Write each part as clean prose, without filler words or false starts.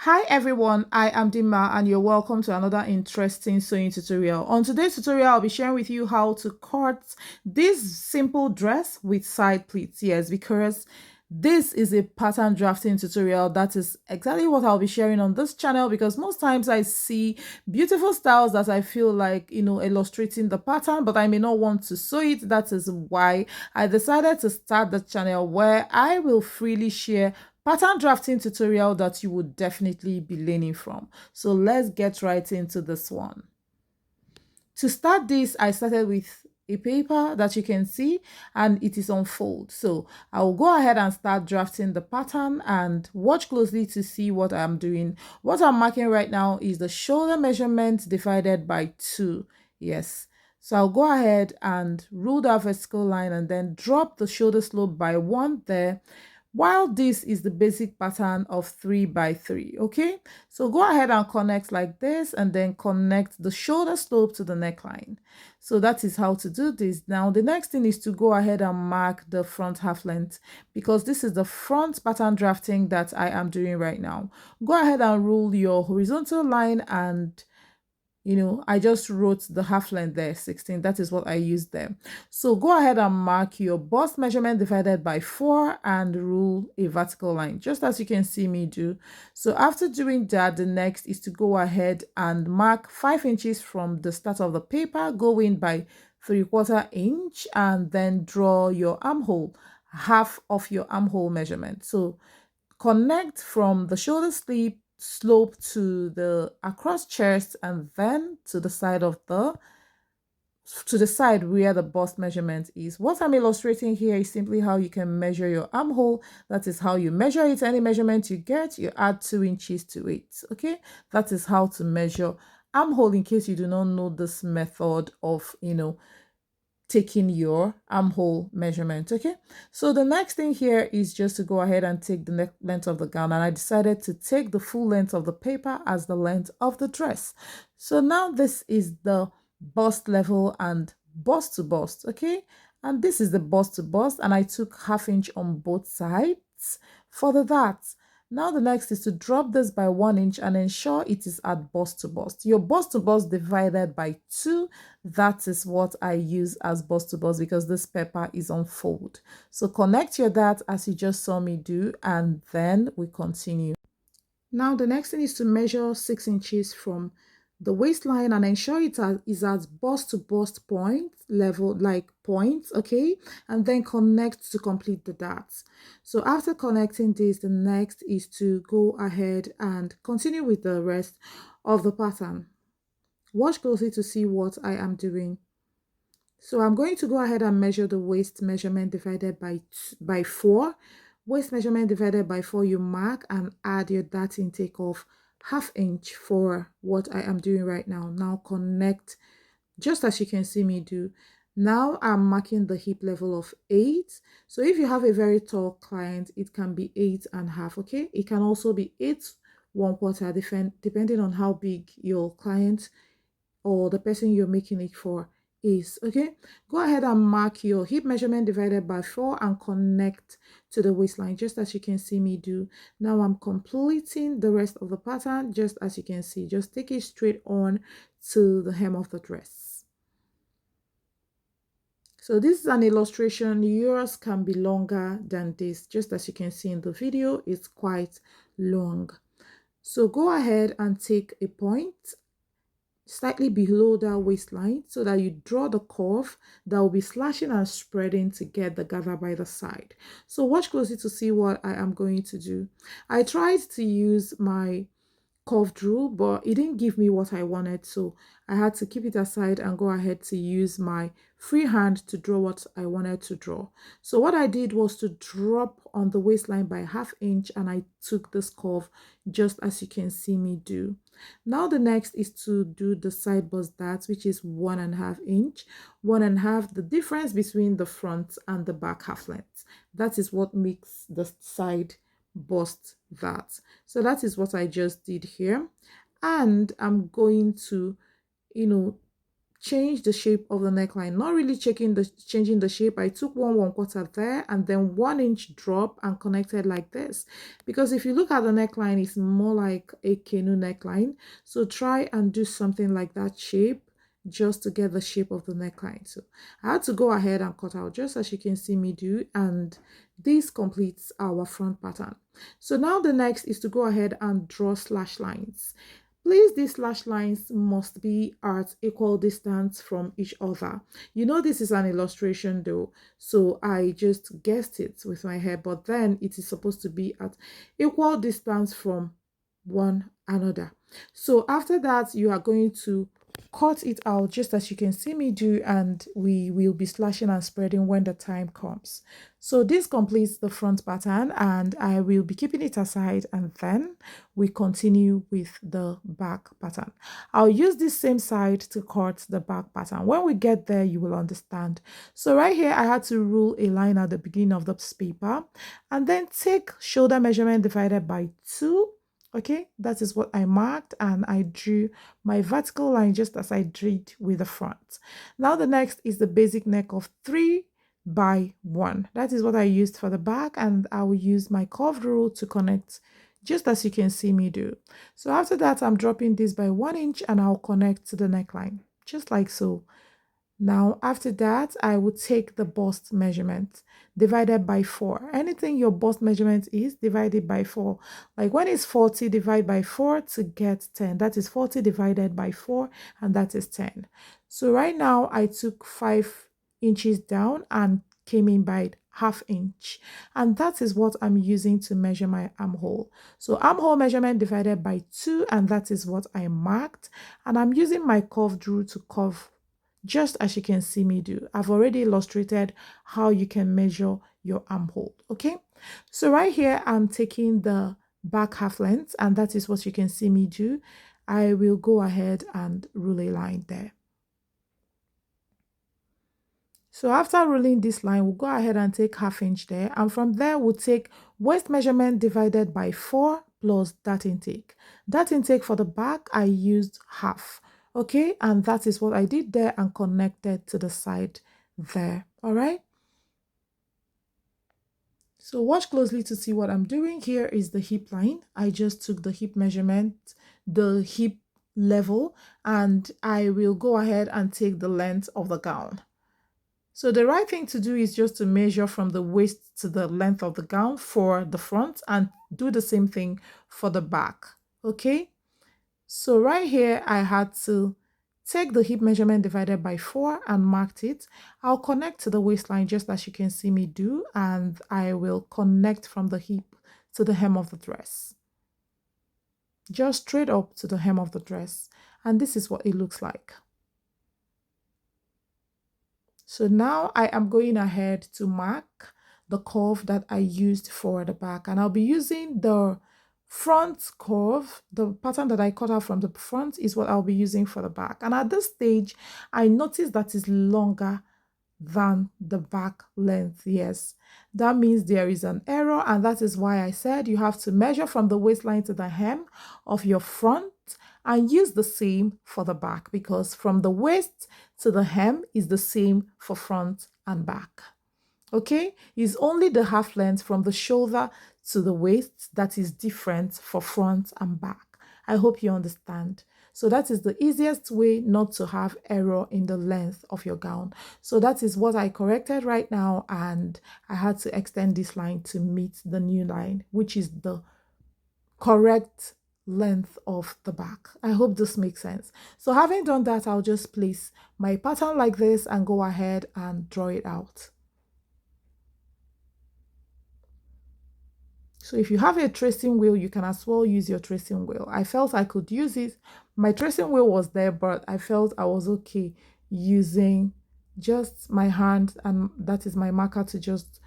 Hi everyone, I am Dima and you're welcome to another interesting sewing tutorial. On today's tutorial, I'll be sharing with you how to cut this simple dress with side pleats. Yes, because this is a pattern drafting tutorial. That is exactly what I'll be sharing on this channel, because most times I see beautiful styles that I feel like, illustrating the pattern, but I may not want to sew it. That is why I decided to start the channel where I will freely share pattern drafting tutorial that you would definitely be learning from. So let's get right into this one. To start this, I started with a paper that you can see and it is on fold. So I will go ahead and start drafting the pattern and watch closely to see what I'm doing. What I'm marking right now is the shoulder measurement divided by 2. Yes. So I'll go ahead and rule that vertical line and then drop the shoulder slope by 1 there, while this is the basic pattern of 3 by 3. Okay, so go ahead and connect like this and then connect the shoulder slope to the neckline. So that is how to do this. Now the next thing is to go ahead and mark the front half length, because this is the front pattern drafting that I am doing right now. Go ahead and rule your horizontal line, and I just wrote the half length there, 16. That is what I used there. So go ahead and mark your bust measurement divided by 4 and rule a vertical line, just as you can see me do. So after doing that, the next is to go ahead and mark 5 inches from the start of the paper, go in by 3/4 inch, and then draw your armhole, half of your armhole measurement. So connect from the shoulder slope to the across chest, and then to the side where the bust measurement is. What I'm illustrating here is simply how you can measure your armhole. That is how you measure it. Any measurement you get, you add 2 inches to it. Okay, that is how to measure armhole, in case you do not know this method of taking your armhole measurement. Okay, so the next thing here is just to go ahead and take the neck length of the gown, and I decided to take the full length of the paper as the length of the dress. So now this is the bust level and bust to bust. Okay, and this is the bust to bust, and I took 1/2 inch on both sides for that. Now the next is to drop this by 1 inch and ensure it is at bust to bust. Your bust to bust divided by 2, that is what I use as bust to bust, because this paper is on fold. So connect your dart as you just saw me do, and then we continue. Now the next thing is to measure 6 inches from the waistline and ensure it is at bust to bust point level, like points. Okay, and then connect to complete the darts. So after connecting this, the next is to go ahead and continue with the rest of the pattern. Watch closely to see what I am doing. So I'm going to go ahead and measure the waist measurement divided by 4. Waist measurement divided by 4, you mark and add your dart intake of 1/2 inch for what I am doing right now. Now connect, just as you can see me do. Now I'm marking the hip level of 8. So if you have a very tall client, it can be 8.5. Okay, it can also be 8.25, depending on how big your client or the person you're making it for is. Okay, go ahead and mark your hip measurement divided by 4 and connect to the waistline, just as you can see me do. Now I'm completing the rest of the pattern, just as you can see. Just take it straight on to the hem of the dress. So this is an illustration. Yours can be longer than this, just as you can see in the video. It's quite long. So go ahead and take a point slightly below that waistline, so that you draw the curve that will be slashing and spreading to get the gather by the side. So watch closely to see what I am going to do. I tried to use my curved rule, but it didn't give me what I wanted, so I had to keep it aside and go ahead to use my free hand to draw what I wanted to draw. So what I did was to drop on the waistline by 1/2 inch, and I took this curve, just as you can see me do. Now the next is to do the side bust dart, which is 1.5 inch. 1.5, the difference between the front and the back half length. That is what makes the side bust that. So that is what I just did here, and I'm going to change the shape of the neckline, not really changing the shape. I took 1/4 there and then 1-inch drop and connected like this, because if you look at the neckline, it's more like a canoe neckline. So try and do something like that shape just to get the shape of the neckline. So I had to go ahead and cut out just as you can see me do, and this completes our front pattern. So now the next is to go ahead and draw slash lines. Please, these slash lines must be at equal distance from each other. You know, this is an illustration though, so I just guessed it with my hair, but then it is supposed to be at equal distance from one another. So after that, you are going to cut it out just as you can see me do, and we will be slashing and spreading when the time comes. So this completes the front pattern, and I will be keeping it aside, and then we continue with the back pattern. I'll use this same side to cut the back pattern. When we get there, you will understand. So right here, I had to rule a line at the beginning of this paper and then take shoulder measurement divided by 2. Okay, that is what I marked, and I drew my vertical line just as I did with the front. Now the next is the basic neck of 3/1. That is what I used for the back, and I will use my curved rule to connect just as you can see me do. So after that, I'm dropping this by 1 inch and I'll connect to the neckline just like so. Now, after that, I will take the bust measurement divided by 4. Anything your bust measurement is, divided by 4. Like when it's 40, divide by 4 to get 10. That is 40 divided by 4, and that is 10. So right now, I took 5 inches down and came in by 1/2 inch. And that is what I'm using to measure my armhole. So armhole measurement divided by 2, and that is what I marked. And I'm using my curved rule to curve just as you can see me do. I've already illustrated how you can measure your armhole, okay? So right here, I'm taking the back half length, and that is what you can see me do. I will go ahead and rule a line there. So after ruling this line, we'll go ahead and take 1/2 inch there, and from there, we'll take waist measurement divided by 4 plus that intake. That intake for the back, I used 1/2. Okay, and that is what I did there and connected to the side there. All right, so watch closely to see what I'm doing. Here is the hip line. I just took the hip measurement, the hip level, and I will go ahead and take the length of the gown. So the right thing to do is just to measure from the waist to the length of the gown for the front, and do the same thing for the back. Okay, so right here, I had to take the hip measurement divided by 4 and marked it. I'll connect to the waistline just as you can see me do, and I will connect from the hip to the hem of the dress. Just straight up to the hem of the dress. And this is what it looks like. So now I am going ahead to mark the curve that I used for the back, and I'll be using the front curve. The pattern that I cut out from the front is what I'll be using for the back. And at this stage, I noticed that it's longer than the back length. Yes, that means there is an error, and that is why I said you have to measure from the waistline to the hem of your front and use the same for the back, because from the waist to the hem is the same for front and back. Okay, it's only the half length from the shoulder to the waist that is different for front and back. I hope you understand. So that is the easiest way not to have error in the length of your gown. So that is what I corrected right now, and I had to extend this line to meet the new line, which is the correct length of the back. I hope this makes sense. So having done that, I'll just place my pattern like this and go ahead and draw it out. So if you have a tracing wheel, you can as well use your tracing wheel. I felt I could use it. My tracing wheel was there, but I felt I was okay using just my hand, and that is my marker, to just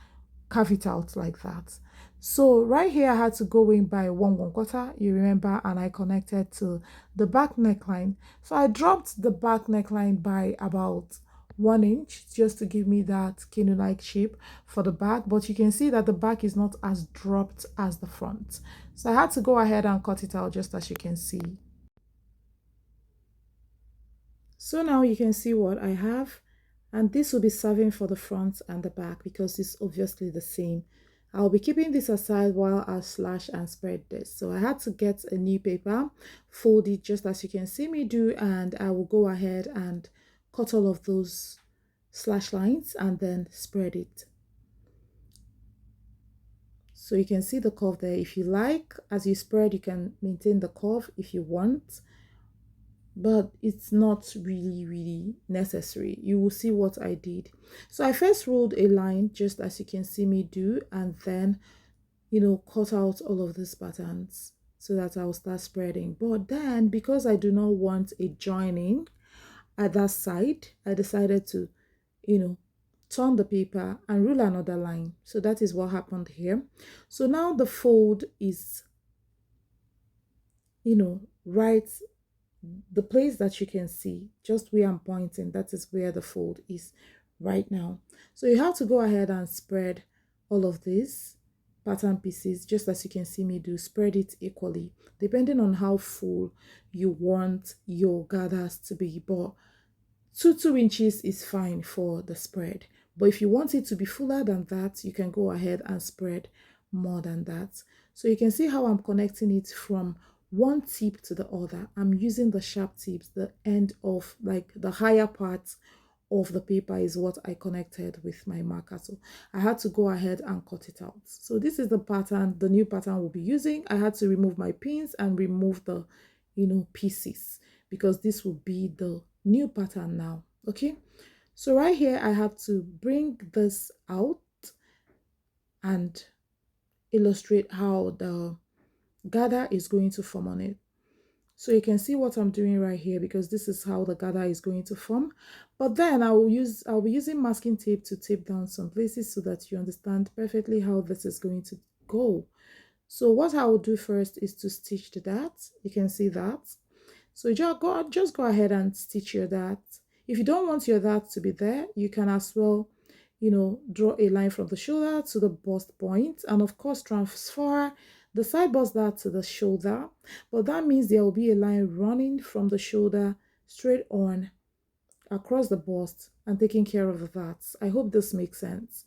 carve it out like that. So right here, I had to go in by 1/4, you remember, and I connected to the back neckline. So I dropped the back neckline by about 1 inch just to give me that canoe-like shape for the back, but you can see that the back is not as dropped as the front. So I had to go ahead and cut it out just as you can see. So now you can see what I have, and this will be serving for the front and the back because it's obviously the same. I'll be keeping this aside while I slash and spread this. So I had to get a new paper, fold it just as you can see me do, and I will go ahead and cut all of those slash lines and then spread it. So you can see the curve there. If you like, as you spread, you can maintain the curve if you want, but it's not really necessary. You will see what I did. So I first rolled a line just as you can see me do, and then cut out all of these patterns so that I'll start spreading. But then because I do not want a joining at that side, I decided to turn the paper and rule another line. So that is what happened here. So now the fold is right, the place that you can see just where I'm pointing, that is where the fold is right now. So you have to go ahead and spread all of these pattern pieces just as you can see me do. Spread it equally depending on how full you want your gathers to be, but 2 inches is fine for the spread. But if you want it to be fuller than that, you can go ahead and spread more than that. So you can see how I'm connecting it from one tip to the other. I'm using the sharp tips, the end of like the higher part of the paper is what I connected with my marker. So I had to go ahead and cut it out. So this is the pattern, the new pattern we'll be using. I had to remove my pins and remove the pieces because this will be the new pattern now. Okay, so right here I have to bring this out and illustrate how the gather is going to form on it. So you can see what I'm doing right here because this is how the gather is going to form. But then I'll be using masking tape to tape down some places so that you understand perfectly how this is going to go. So what I will do first is to stitch the dart. You can see that. So just go ahead and stitch your dart. If you don't want your dart to be there, you can as well, draw a line from the shoulder to the bust point, and of course transfer the side bust dart to the shoulder. But that means there will be a line running from the shoulder straight on across the bust and taking care of the darts. I hope this makes sense.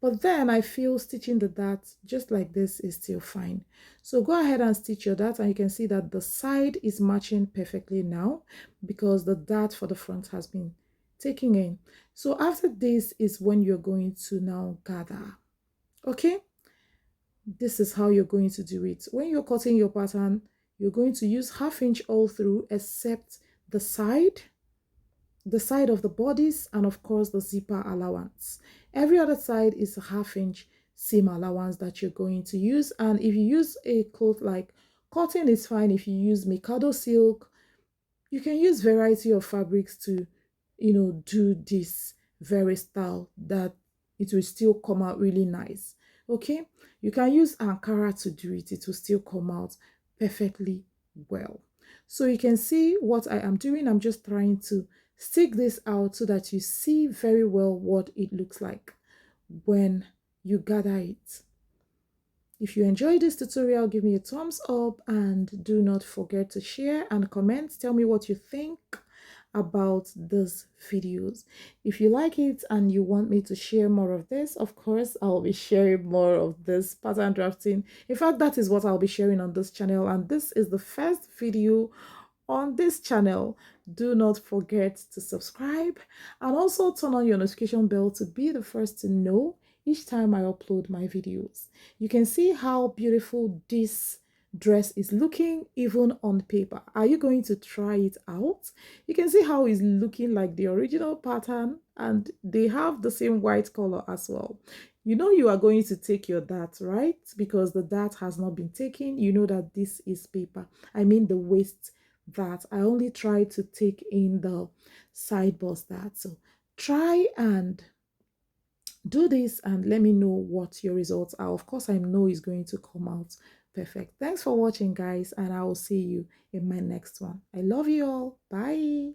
But then I feel stitching the dart just like this is still fine. So go ahead and stitch your dart, and you can see that the side is matching perfectly now because the dart for the front has been taken in. So after this is when you're going to now gather. Okay, this is how you're going to do it. When you're cutting your pattern, you're going to use 1/2 inch all through except the side of the bodice, and of course the zipper allowance. Every other side is a 1/2 inch seam allowance that you're going to use. And if you use a cloth like cotton, is fine. If you use Mikado silk, you can use variety of fabrics to do this very style that it will still come out really nice. Okay, you can use ankara to do it. It will still come out perfectly well. So you can see what I am doing. I'm just trying to stick this out so that you see very well what it looks like when you gather it. If you enjoyed this tutorial, give me a thumbs up and do not forget to share and comment. Tell me what you think about these videos. If you like it and you want me to share more of this, of course I'll be sharing more of this pattern drafting. In fact, that is what I'll be sharing on this channel, and this is the first video on this channel. Do not forget to subscribe and also turn on your notification bell to be the first to know each time I upload my videos. You can see how beautiful this dress is looking even on paper. Are you going to try it out? You can see how it's looking like the original pattern, and they have the same white color as well. You know you are going to take your dart, right? Because the dart has not been taken. You know that this is paper. I mean the waist that I only try to take in the side bust dart. So try and do this and let me know what your results are. Of course, I know it's going to come out perfect. Thanks for watching, guys, and I will see you in my next one. I love you all. Bye.